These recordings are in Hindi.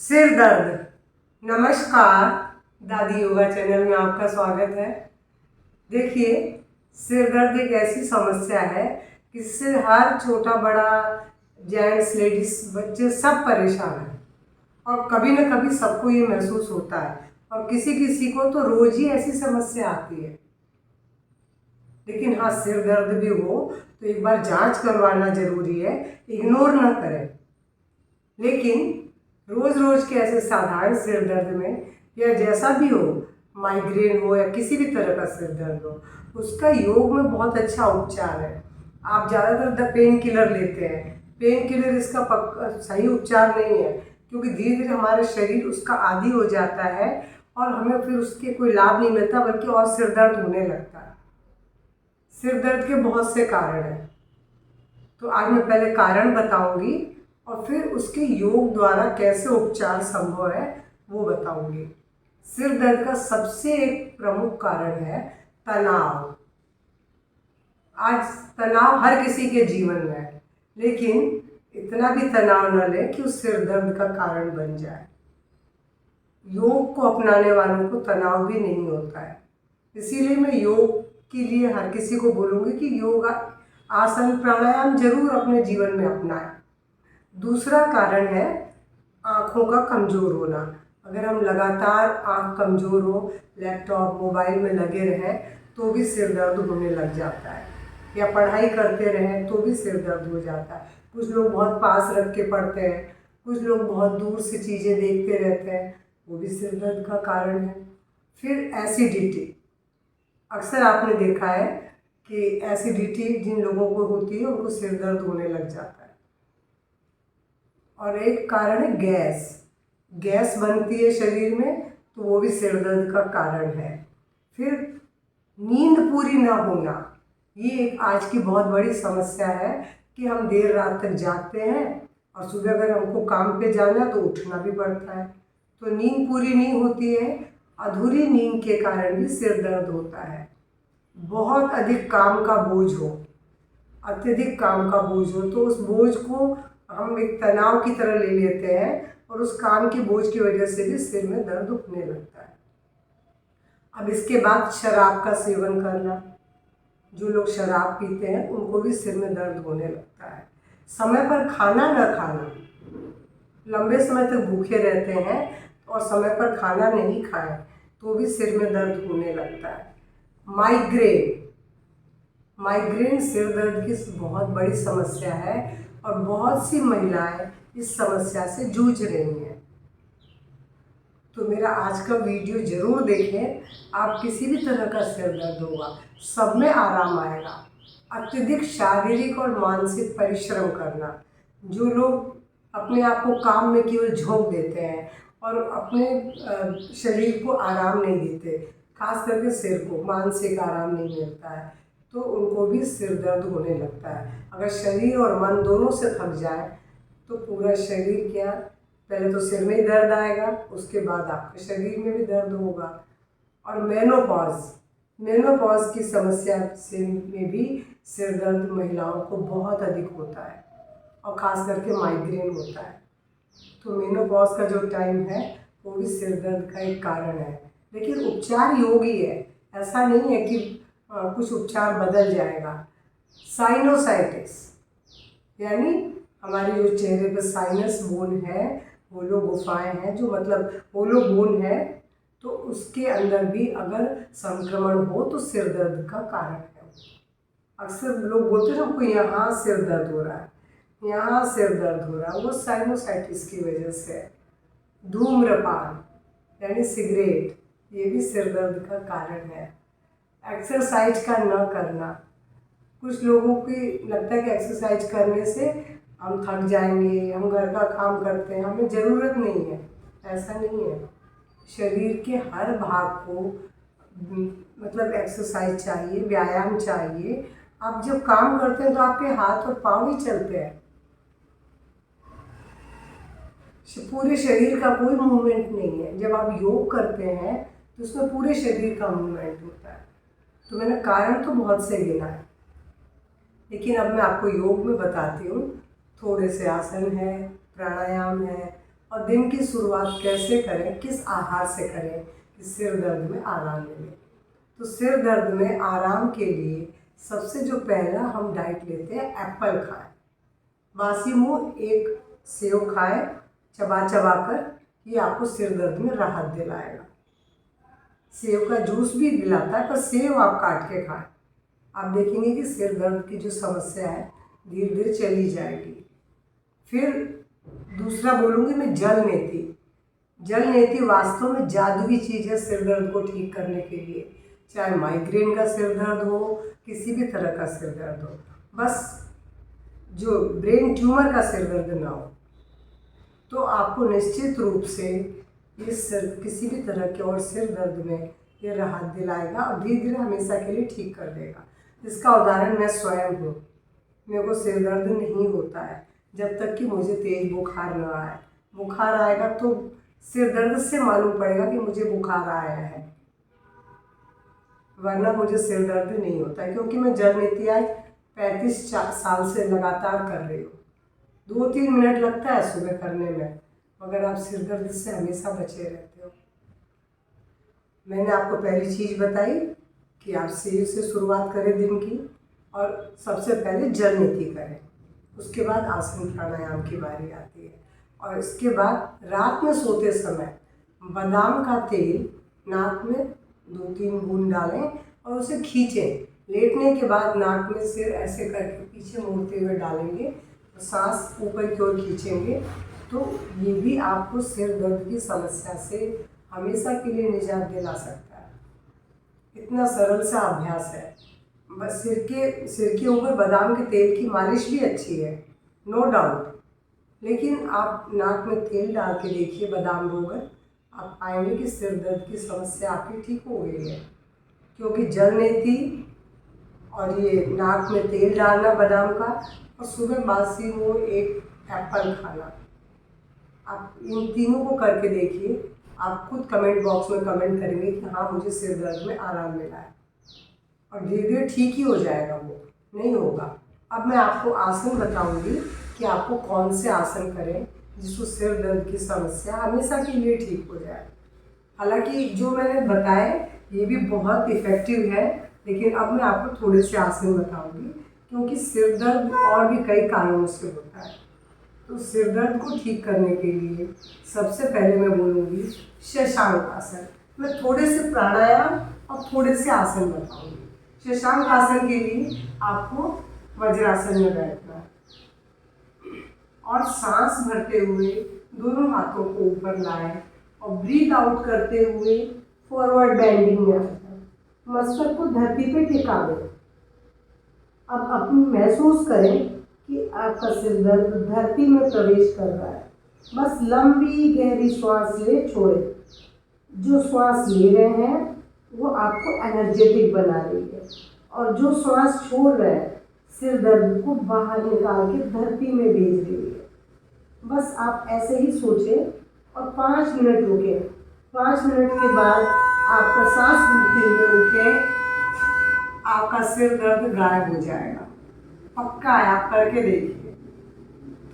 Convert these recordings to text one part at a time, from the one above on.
सिर दर्द। नमस्कार, दादी योगा चैनल में आपका स्वागत है। देखिए, सिर दर्द एक ऐसी समस्या है कि इससे हर छोटा बड़ा, जेंट्स, लेडीज, बच्चे सब परेशान हैं और कभी न कभी सबको ये महसूस होता है और किसी किसी को तो रोज ही ऐसी समस्या आती है। लेकिन हाँ, सिर दर्द भी हो तो एक बार जांच करवाना जरूरी है, इग्नोर ना करें। लेकिन रोज रोज के ऐसे साधारण सिर दर्द में या जैसा भी हो, माइग्रेन हो या किसी भी तरह का सिर दर्द हो, उसका योग में बहुत अच्छा उपचार है। आप ज़्यादातर पेन किलर लेते हैं, पेन किलर इसका सही उपचार नहीं है, क्योंकि धीरे धीरे हमारा शरीर उसका आदी हो जाता है और हमें फिर उसके कोई लाभ नहीं मिलता, बल्कि और सिर दर्द होने लगता है। सिर दर्द के बहुत से कारण हैं, तो आज मैं पहले कारण बताऊंगी और फिर उसके योग द्वारा कैसे उपचार संभव है वो बताऊंगी। सिर दर्द का सबसे एक प्रमुख कारण है तनाव। आज तनाव हर किसी के जीवन में है, लेकिन इतना भी तनाव न लें कि उस सिर दर्द का कारण बन जाए। योग को अपनाने वालों को तनाव भी नहीं होता है, इसीलिए मैं योग के लिए हर किसी को बोलूँगी कि योग, आसन, प्राणायाम जरूर अपने जीवन में अपनाएं। दूसरा कारण है आँखों का कमज़ोर होना। अगर हम लगातार आँख कमज़ोर हो, लैपटॉप, मोबाइल में लगे रहें तो भी सिर दर्द होने लग जाता है, या पढ़ाई करते रहें तो भी सिर दर्द हो जाता है। कुछ लोग बहुत पास रख के पढ़ते हैं, कुछ लोग बहुत दूर से चीज़ें देखते रहते हैं, वो भी सिर दर्द का कारण है। फिर एसिडिटी। अक्सर आपने देखा है कि एसिडिटी जिन लोगों को होती है उनको सिर दर्द होने लग जाता है। और एक कारण है गैस। गैस बनती है शरीर में, तो वो भी सिर दर्द का कारण है। फिर नींद पूरी ना होना, ये एक आज की बहुत बड़ी समस्या है कि हम देर रात तक जागते हैं और सुबह अगर हमको काम पे जाना है तो उठना भी पड़ता है, तो नींद पूरी नहीं होती है। अधूरी नींद के कारण भी सिर दर्द होता है। बहुत अधिक काम का बोझ हो, अत्यधिक काम का बोझ हो, तो उस बोझ को हम एक तनाव की तरह ले लेते हैं और उस काम के बोझ की वजह से भी सिर में दर्द होने लगता है। अब इसके बाद शराब का सेवन करना। जो लोग शराब पीते हैं उनको भी सिर में दर्द होने लगता है। समय पर खाना न खाना, लंबे समय तक भूखे रहते हैं और समय पर खाना नहीं खाएं तो भी सिर में दर्द होने लगता है। माइग्रेन। माइग्रेन सिर दर्द की बहुत बड़ी समस्या है और बहुत सी महिलाएं इस समस्या से जूझ रही हैं। तो मेरा आज का वीडियो ज़रूर देखें। आप किसी भी तरह का सिर दर्द होगा, सब में आराम आएगा। अत्यधिक शारीरिक और मानसिक परिश्रम करना। जो लोग अपने आप को काम में केवल झोंक देते हैं और अपने शरीर को आराम नहीं देते, खास करके सिर को मानसिक आराम नहीं मिलता है, तो उनको भी सिर दर्द होने लगता है। अगर शरीर और मन दोनों से थक जाए तो पूरा शरीर क्या, पहले तो सिर में ही दर्द आएगा, उसके बाद आपके शरीर में भी दर्द होगा। और मेनोपॉज की समस्या से में भी सिर दर्द महिलाओं को बहुत अधिक होता है और ख़ास करके माइग्रेन होता है। तो मेनोपॉज का जो टाइम है वो भी सिर दर्द का एक कारण है। लेकिन उपचार योग ही है, ऐसा नहीं है कि कुछ उपचार बदल जाएगा। साइनोसाइटिस, यानी हमारे जो चेहरे पर साइनस बोन है, होलो गुफाएं हैं, जो मतलब होलो बोन है, तो उसके अंदर भी अगर संक्रमण हो तो सिर दर्द का कारण है। अक्सर लोग बोलते हैं हमको यहाँ सिर दर्द हो रहा है, यहाँ सिर दर्द हो रहा है, वो साइनोसाइटिस की वजह से है। धूम्रपान यानी सिगरेट, ये भी सिर दर्द का कारण है। एक्सरसाइज का न करना। कुछ लोगों की लगता है कि एक्सरसाइज करने से हम थक जाएंगे, हम घर का काम करते हैं, हमें ज़रूरत नहीं है। ऐसा नहीं है, शरीर के हर भाग को मतलब एक्सरसाइज चाहिए, व्यायाम चाहिए। आप जब काम करते हैं तो आपके हाथ और पाँव ही चलते हैं, पूरे शरीर का कोई मूवमेंट नहीं है। जब आप योग करते हैं तो उसमें पूरे शरीर का मूवमेंट होता है। तो मैंने कारण तो बहुत से गिना है, लेकिन अब मैं आपको योग में बताती हूँ। थोड़े से आसन है, प्राणायाम है और दिन की शुरुआत कैसे करें, किस आहार से करें कि सिर दर्द में आराम मिले। तो सिर दर्द में आराम के लिए सबसे जो पहला हम डाइट लेते हैं, एप्पल खाएं। बासी मुंह एक सेव खाएं चबा चबा कर, ये आपको सिर दर्द में राहत दिलाएगा। सेव का जूस भी दिलाता है, पर सेव आप काट के खाएं। आप देखेंगे कि सिर दर्द की जो समस्या है धीरे धीरे चली जाएगी। फिर दूसरा बोलूँगी मैं, जल नेती। जल नेती वास्तव में जादुई चीज़ है सिर दर्द को ठीक करने के लिए। चाहे माइग्रेन का सिर दर्द हो, किसी भी तरह का सिर दर्द हो, बस जो ब्रेन ट्यूमर का सिर दर्द ना हो, तो आपको निश्चित रूप से इस किसी भी तरह के और सिर दर्द में ये राहत दिलाएगा और धीरे धीरे हमेशा के लिए ठीक कर देगा। इसका उदाहरण मैं स्वयं हूँ। मेरे को सिर दर्द नहीं होता है जब तक कि मुझे तेज बुखार ना आए। बुखार आएगा तो सिर दर्द से मालूम पड़ेगा कि मुझे बुखार आया है, वरना मुझे सिर दर्द नहीं होता है, क्योंकि मैं जल नीति आज 35 साल से लगातार कर रही हूँ। 2-3 मिनट लगता है सुबह करने में, मगर आप सिर दर्द से हमेशा बचे रहते हो। मैंने आपको पहली चीज़ बताई कि आप सेव से शुरुआत करें दिन की, और सबसे पहले जल नीति करें। उसके बाद आसन प्राणायाम की बारी आती है, और इसके बाद रात में सोते समय बादाम का तेल नाक में 2-3 बूंद डालें और उसे खींचें। लेटने के बाद नाक में सिर ऐसे करके पीछे मोड़ते हुए डालेंगे, तो सांस ऊपर की ओर खींचेंगे, तो ये भी आपको सिर दर्द की समस्या से हमेशा के लिए निजात दिला सकता है। इतना सरल सा अभ्यास है। बस सिर के ऊपर बादाम के तेल की मालिश भी अच्छी है, नो डाउट, लेकिन आप नाक में तेल डाल के देखिए बादाम रोगन, आप पाएंगे कि सिर दर्द की समस्या आपकी ठीक हो गई है। क्योंकि जल नीति और ये नाक में तेल डालना बादाम का, और सुबह बासी मुंह एक एप्पल खाना, आप इन तीनों को करके देखिए। आप खुद कमेंट बॉक्स में कमेंट करेंगे कि हाँ, मुझे सिर दर्द में आराम मिला है, और धीरे धीरे ठीक ही हो जाएगा, वो नहीं होगा। अब मैं आपको आसन बताऊंगी कि आपको कौन से आसन करें जिसको सिर दर्द की समस्या हमेशा के लिए ठीक हो जाए। हालांकि जो मैंने बताए ये भी बहुत इफ़ेक्टिव है, लेकिन अब मैं आपको थोड़े से आसन बताऊंगी, क्योंकि सिर दर्द और भी कई कारणों से होता है। तो सिर दर्द को ठीक करने के लिए सबसे पहले मैं बोलूँगी शशांक आसन। मैं थोड़े से प्राणायाम और थोड़े से आसन बताऊँगी। शशांक आसन के लिए आपको वज्रासन में बैठना है और सांस भरते हुए दोनों हाथों को ऊपर लाएं और ब्रीथ आउट करते हुए फॉरवर्ड बेंडिंग में आ जाए। मस्तक को धरती पे टिका दें। अब अपनी महसूस करें कि आपका सिर दर्द धरती में प्रवेश कर रहा है। बस लंबी गहरी श्वास ले, छोड़े। जो श्वास ले रहे हैं वो आपको एनर्जेटिक बना रही है, और जो श्वास छोड़ रहे हैं सिर दर्द को बाहर निकाल के धरती में भेज रही है। बस आप ऐसे ही सोचें और 5 मिनट रुकें। 5 मिनट के बाद आपका सांस भरते हुए उठें, आपका सिर दर्द गायब हो जाएगा। पक्का है, आप करके देखिए।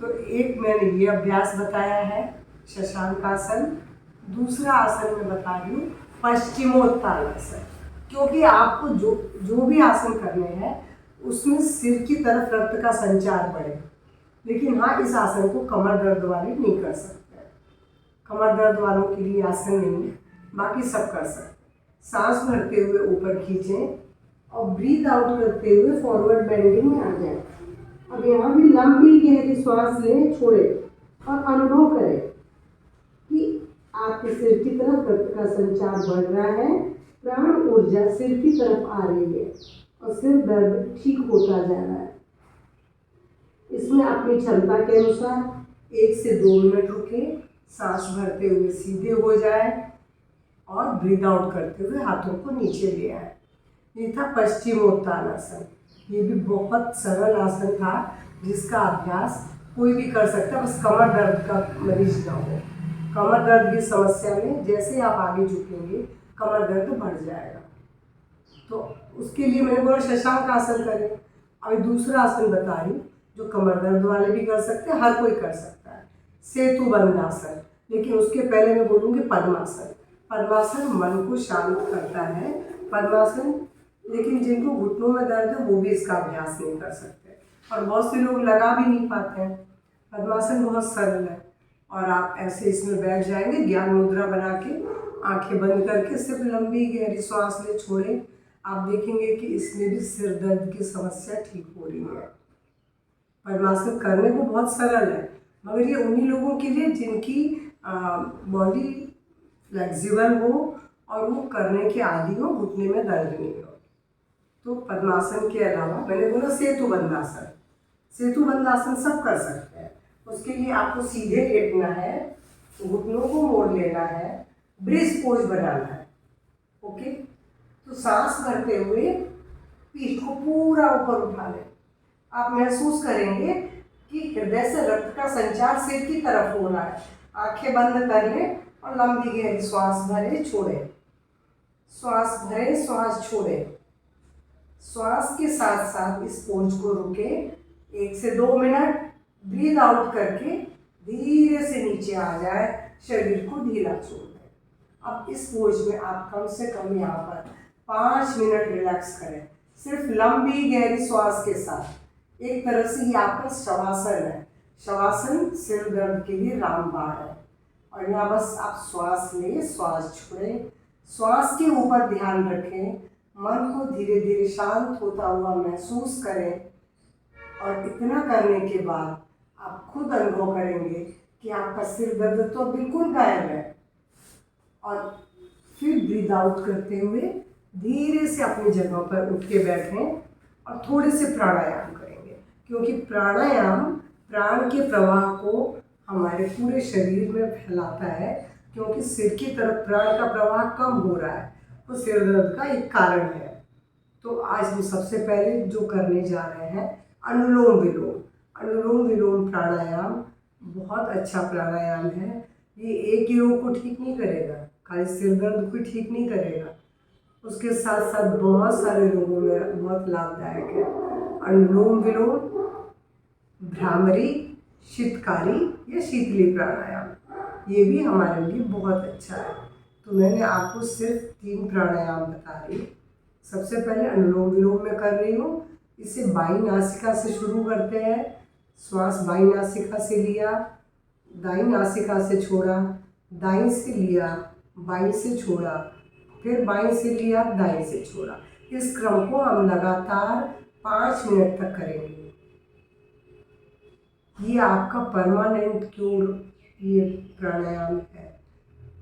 तो एक मैंने ये अभ्यास बताया है शशांक आसन। दूसरा आसन मैं बता रही हूँ पश्चिमोत्तान आसन, क्योंकि आपको जो भी आसन करने हैं उसमें सिर की तरफ रक्त का संचार बढ़े। लेकिन हाँ, इस आसन को कमर दर्द वाले नहीं कर सकते। कमर दर्द वालों के लिए आसन नहीं है, बाकी सब कर सकते। सांस भरते हुए ऊपर खींचें और ब्रीथ आउट करते हुए फॉरवर्ड बेंडिंग में आ जाए। अब यहाँ भी लंबी गहरी श्वास लें, छोड़ें और अनुभव करें कि आपके सिर की तरफ रक्त का संचार बढ़ रहा है, प्राण ऊर्जा सिर की तरफ आ रही है और सिर दर्द ठीक होता जा रहा है। इसमें अपनी क्षमता के अनुसार 1 से 2 मिनट रुकें, सांस भरते हुए सीधे हो जाए और ब्रीथ आउट करते हुए हाथों को नीचे ले आए। ये था पश्चिमोत्तान आसन। ये भी बहुत सरल आसन था जिसका अभ्यास कोई भी कर सकता है, बस कमर दर्द का मरीज ना हो। कमर दर्द की समस्या में जैसे आप आगे झुकेंगे कमर दर्द बढ़ जाएगा। तो उसके लिए मैंने बोला शशांक आसन करें। अभी दूसरा आसन बता रही जो कमर दर्द वाले भी कर सकते हैं, हर कोई कर सकता है। सेतु बंधासन, लेकिन उसके पहले मैं बोलूँगी पद्मासन। पद्मासन मन को शांत करता है। पद्मासन, लेकिन जिनको घुटनों में दर्द है वो भी इसका अभ्यास नहीं कर सकते, और बहुत से लोग लगा भी नहीं पाते हैं। पद्मासन बहुत सरल है, और आप ऐसे इसमें बैठ जाएंगे ज्ञान मुद्रा बना के, आंखें बंद करके सिर्फ लंबी गहरी सांस ले छोड़े। आप देखेंगे कि इसमें भी सिर दर्द की समस्या ठीक हो रही है। पद्मासन करने को बहुत सरल है, मगर ये उन्हीं लोगों के लिए जिनकी बॉडी फ्लेक्सिबल हो और वो करने के आदी हो, घुटने में दर्द नहीं हो। तो पद्मासन के अलावा मैंने बोला सेतु बंधासन। सेतु बंधासन सब कर सकते हैं। उसके लिए आपको सीधे लेटना है, घुटनों को मोड़ लेना है, ब्रिज पोज बनाना है। ओके, तो सांस भरते हुए पीठ को पूरा ऊपर उठा लें। आप महसूस करेंगे कि हृदय से रक्त का संचार सिर की तरफ हो रहा है। आंखें बंद कर लें और लंबी गहरी श्वास भरें, छोड़ें, श्वास भरें, श्वास छोड़ें। श्वास के साथ साथ इस पोज को रुके 1 से 2 मिनट, ब्रीद आउट करके धीरे से नीचे आ जाए, शरीर को ढीला छोड़ दें। अब इस पोज में आप कम से कम यहाँ पर 5 मिनट रिलैक्स करें, सिर्फ लंबी गहरी श्वास के साथ। एक तरह से ये आपका शवासन है। शवासन सिर दर्द के लिए रामबाण है। और यहाँ बस आप श्वास लें, श्वास छोड़ें, श्वास के ऊपर ध्यान रखें, मन को धीरे धीरे शांत होता हुआ महसूस करें। और इतना करने के बाद आप खुद अनुभव करेंगे कि आपका सिर दर्द तो बिल्कुल गायब है। और फिर ब्रीद आउट करते हुए धीरे से अपनी जगह पर उठ के बैठें और थोड़े से प्राणायाम करेंगे, क्योंकि प्राणायाम प्राण के प्रवाह को हमारे पूरे शरीर में फैलाता है। क्योंकि सिर की तरफ प्राण का प्रवाह कम हो रहा है, वो सिर दर्द का एक कारण है। तो आज हम सबसे पहले जो करने जा रहे हैं अनुलोम विलोम। अनुलोम विलोम प्राणायाम बहुत अच्छा प्राणायाम है। ये एक ही रोग को ठीक नहीं करेगा, खाली सिर दर्द को ठीक नहीं करेगा, उसके साथ साथ बहुत सारे रोगों में बहुत लाभदायक है। अनुलोम विलोम, भ्रामरी, शीतकारी या शीतली प्राणायाम, ये भी हमारे लिए बहुत अच्छा है। तो मैंने आपको सिर्फ 3 प्राणायाम बता रही। सबसे पहले अनुलोम विलोम में कर रही हूँ। इसे बाईं नासिका से शुरू करते हैं। श्वास बाईं नासिका से लिया, दाईं नासिका से छोड़ा, दाईं से लिया, बाईं से छोड़ा, फिर बाईं से लिया, दाईं से छोड़ा। इस क्रम को हम लगातार 5 मिनट तक करेंगे। ये आपका परमानेंट क्योर ये प्राणायाम है,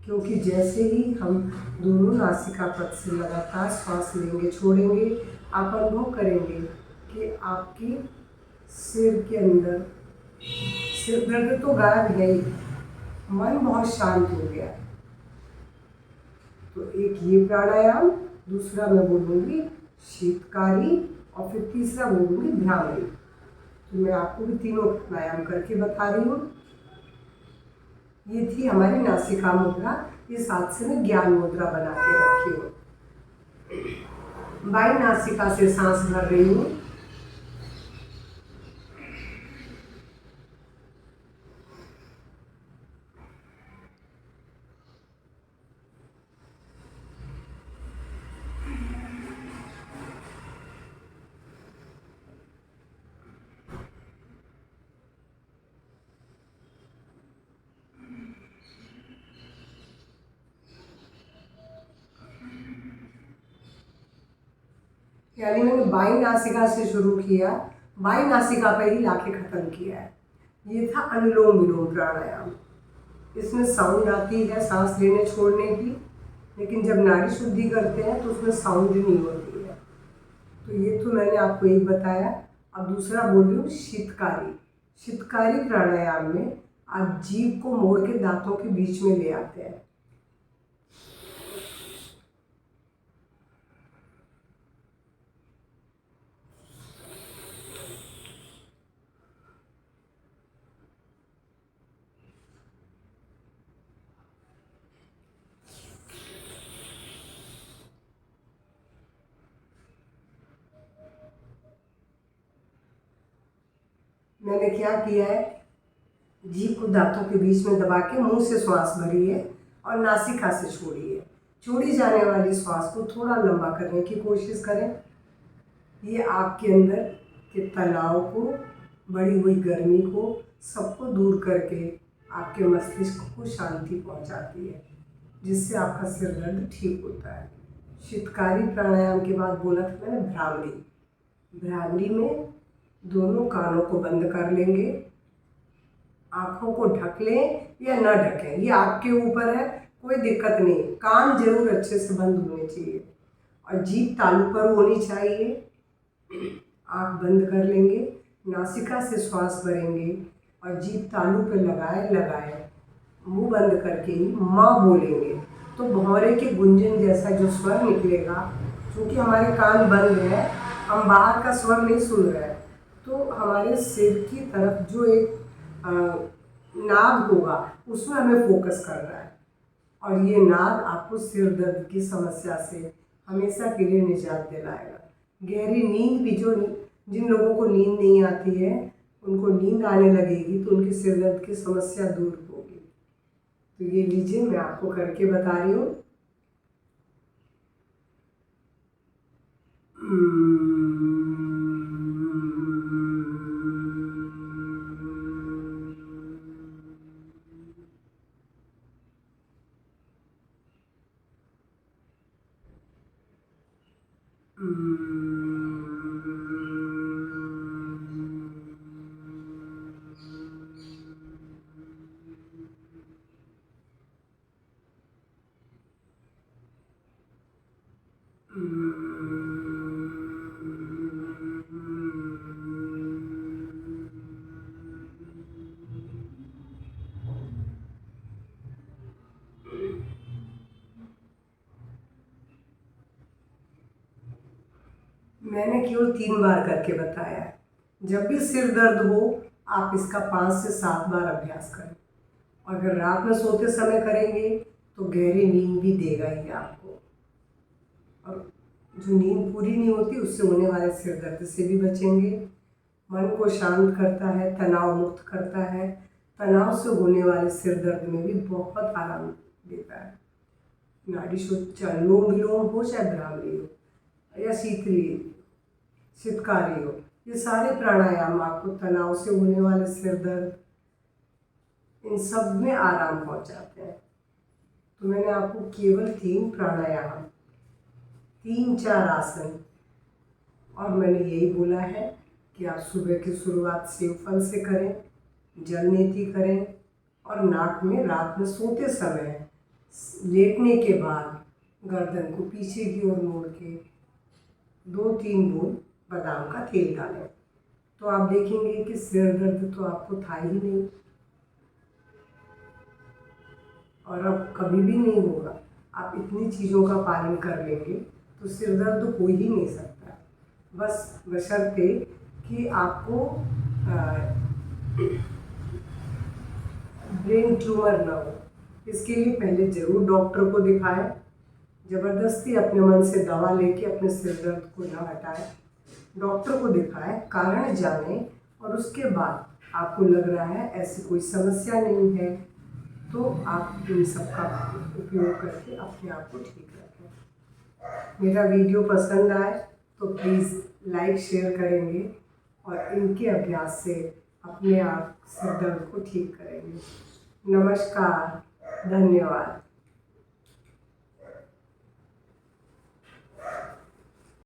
क्योंकि जैसे ही हम दोनों नासिका पथ से लगातार श्वास लेंगे छोड़ेंगे, आप अनुभव करेंगे कि आपके सिर के अंदर सिर दर्द तो गायब है ही, मन बहुत शांत हो गया। तो एक ये प्राणायाम, दूसरा मैं बोलूँगी शीतकारी, और फिर तीसरा बोलूँगी भ्रामरी। तो मैं आपको भी तीनों प्राणायाम करके बता रही हूँ। ये थी हमारी नासिका मुद्रा। इस हाथ से मैं ज्ञान मुद्रा बना के रखी हूँ। बाईं नासिका से सांस भर रही हूँ। यानी मैंने बाईं नासिका से शुरू किया, बाईं नासिका पर ही लाके ख़त्म किया है। ये था अनुलोम विलोम प्राणायाम। इसमें साउंड आती है सांस लेने छोड़ने की, लेकिन जब नाड़ी शुद्धि करते हैं तो उसमें साउंड नहीं होती है। तो ये तो मैंने आपको एक बताया। अब दूसरा बोल रही हूँ शीतकारी। शीतकारी प्राणायाम में आप जीभ को मोड़ के दांतों के बीच में ले आते हैं। मैंने क्या किया है, जीभ को दांतों के बीच में दबा के मुंह से श्वास भरिए और नासिका से छोड़िए। छोड़ी जाने वाली श्वास को थोड़ा लंबा करने की कोशिश करें। ये आपके अंदर के तनाव को, बढ़ी हुई गर्मी को, सबको दूर करके आपके मस्तिष्क को शांति पहुंचाती है, जिससे आपका सिर दर्द ठीक होता है। शीतकारी प्राणायाम के बाद बोला था मैंने भ्रामरी। भ्रामरी में दोनों कानों को बंद कर लेंगे, आँखों को ढक लें या न ढकें, ये आपके ऊपर है, कोई दिक्कत नहीं। कान जरूर अच्छे से बंद होने चाहिए और जीभ तालू पर होनी चाहिए। आँख बंद कर लेंगे, नासिका से श्वास भरेंगे और जीभ तालू पे लगाए मुंह बंद करके ही माँ बोलेंगे तो भौरे के गुंजन जैसा जो स्वर निकलेगा, क्योंकि हमारे कान बंद है, हम बाहर का स्वर नहीं सुन रहे हैं, तो हमारे सिर की तरफ जो एक नाद होगा उसमें हमें फोकस करना है और ये नाद आपको सिर दर्द की समस्या से हमेशा के लिए निजात दिलाएगा। गहरी नींद भी, जो जिन लोगों को नींद नहीं आती है उनको नींद आने लगेगी तो उनकी सिर दर्द की समस्या दूर होगी। तो ये लीजिए, मैं आपको करके बता रही हूँ। मैंने केवल 3 बार करके बताया है। जब भी सिर दर्द हो आप इसका 5 से 7 बार अभ्यास करें। अगर रात में सोते समय करेंगे तो गहरी नींद भी देगा ही आपको, और जो नींद पूरी नहीं होती उससे होने वाले सिर दर्द से भी बचेंगे। मन को शांत करता है, तनाव मुक्त करता है, तनाव से होने वाले सिर दर्द में भी बहुत आराम देता है। नाड़ी शुद्ध, अनुलोम विलोम हो चाहे भ्रामरी हो या शीतकारी हो, ये सारे प्राणायाम आपको तनाव से होने वाले सिर दर्द, इन सब में आराम पहुंचाते हैं। तो मैंने आपको केवल 3 प्राणायाम, 3-4 आसन, और मैंने यही बोला है कि आप सुबह की शुरुआत सेब फल से करें, जल नीति करें और नाक में रात में सोते समय लेटने के बाद गर्दन को पीछे की ओर मोड़ के 2-3 बूंद बादाम का तेल डालें, तो आप देखेंगे कि सिर दर्द तो आपको था ही नहीं और अब कभी भी नहीं होगा। आप इतनी चीज़ों का पालन कर लेंगे तो सिर दर्द हो ही नहीं सकता, बस बशर्ते कि आपको ब्रेन ट्यूमर ना हो। इसके लिए पहले ज़रूर डॉक्टर को दिखाएं। ज़बरदस्ती अपने मन से दवा लेके अपने सिर दर्द को ना हटाएं, डॉक्टर को दिखाएं, कारण जानें, और उसके बाद आपको लग रहा है ऐसी कोई समस्या नहीं है तो आप इन सब का उपयोग करके अपने आप को ठीक रखें। मेरा वीडियो पसंद आए तो प्लीज़ लाइक शेयर करेंगे और इनके अभ्यास से अपने आप सिर दर्द को ठीक करेंगे। नमस्कार, धन्यवाद।